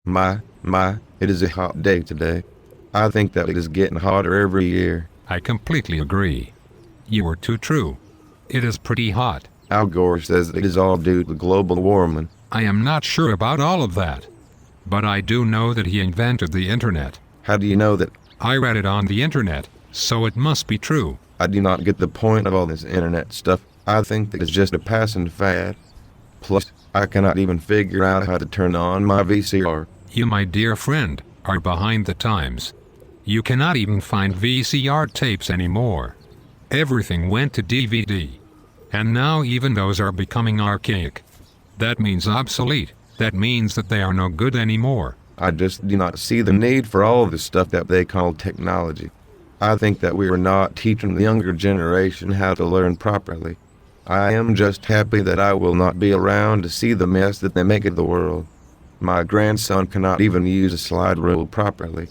It is a hot day today. I think that it is getting hotter every year. I completely agree. You are too true. It is pretty hot. Al Gore says it is all due to global warming. I am not sure about all of that. But I do know that he invented the internet. How do you know that? I read it on the internet, so it must be true. I do not get the point of all this internet stuff. I think that it's just a passing fad. Plus, I cannot even figure out how to turn on my VCR. You, my dear friend, are behind the times. You cannot even find VCR tapes anymore. Everything went to DVD. And now even those are becoming archaic. That means obsolete. That means that they are no good anymore. I just do not see the need for all of the stuff that they call technology. I think that we are not teaching the younger generation how to learn properly. I am just happy that I will not be around to see the mess that they make of the world. My grandson cannot even use a slide rule properly.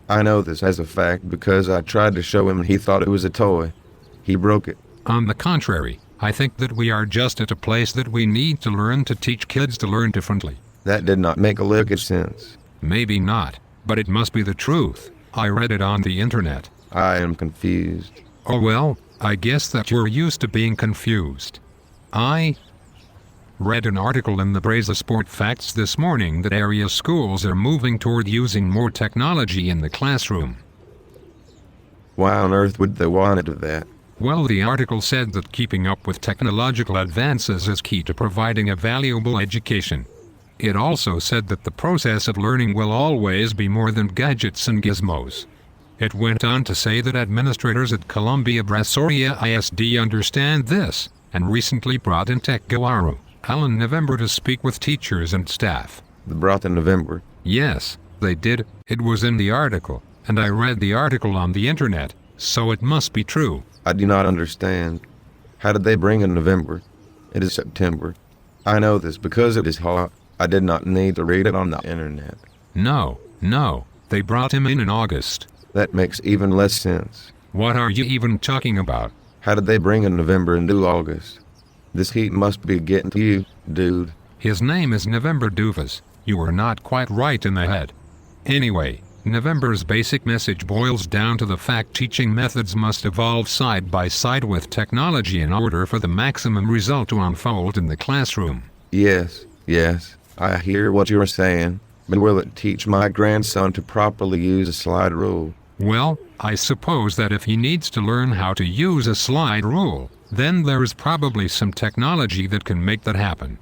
I know this as a fact because I tried to show him and he thought it was a toy. He broke it. On the contrary, I think that we are just at a place that we need to learn to teach kids to learn differently. That did not make a lick of sense. Maybe not, but it must be the truth. I read it on the internet. I am confused. Oh well, I guess that you're used to being confused. I read an article in the Braza Sport Facts this morning that area schools are moving toward using more technology in the classroom. Why on earth would they want to do that? Well, the article said that keeping up with technological advances is key to providing a valuable education. It also said that the process of learning will always be more than gadgets and gizmos. It went on to say that administrators at Columbia Brazoria ISD understand this, and recently brought in tech guru Alan November to speak with teachers and staff. They brought in November? Yes, they did. It was in the article, and I read the article on the internet, so it must be true. I do not understand. How did they bring in November? It is September. I know this because it is hot. I did not need to read it on the internet. No, they brought him in August. That makes even less sense. What are you even talking about? How did they bring in November and do August? This heat must be getting to you, dude. His name is November Doofus. You are not quite right in the head. Anyway, November's basic message boils down to the fact teaching methods must evolve side by side with technology in order for the maximum result to unfold in the classroom. Yes, I hear what you are saying, but will it teach my grandson to properly use a slide rule? Well, I suppose that if he needs to learn how to use a slide rule, then there is probably some technology that can make that happen.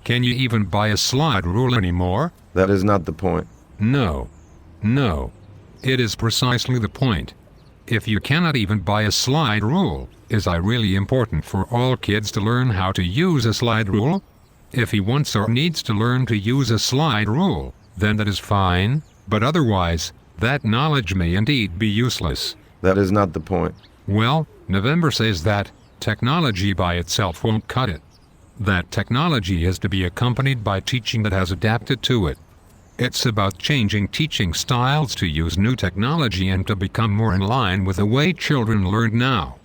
Can you even buy a slide rule anymore? That is not the point. No. It is precisely the point. If you cannot even buy a slide rule, is it really important for all kids to learn how to use a slide rule? If he wants or needs to learn to use a slide rule, then that is fine, but otherwise, that knowledge may indeed be useless. That is not the point. Well, November says that technology by itself won't cut it. That technology is to be accompanied by teaching that has adapted to it. It's about changing teaching styles to use new technology and to become more in line with the way children learn now.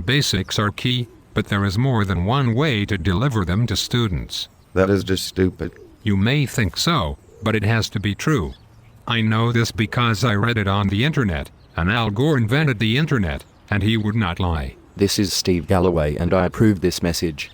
Basics are key, but there is more than one way to deliver them to students. That is just stupid. You may think so, but it has to be true. I know this because I read it on the internet, and Al Gore invented the internet, and he would not lie. This is Steve Galloway and I approve this message.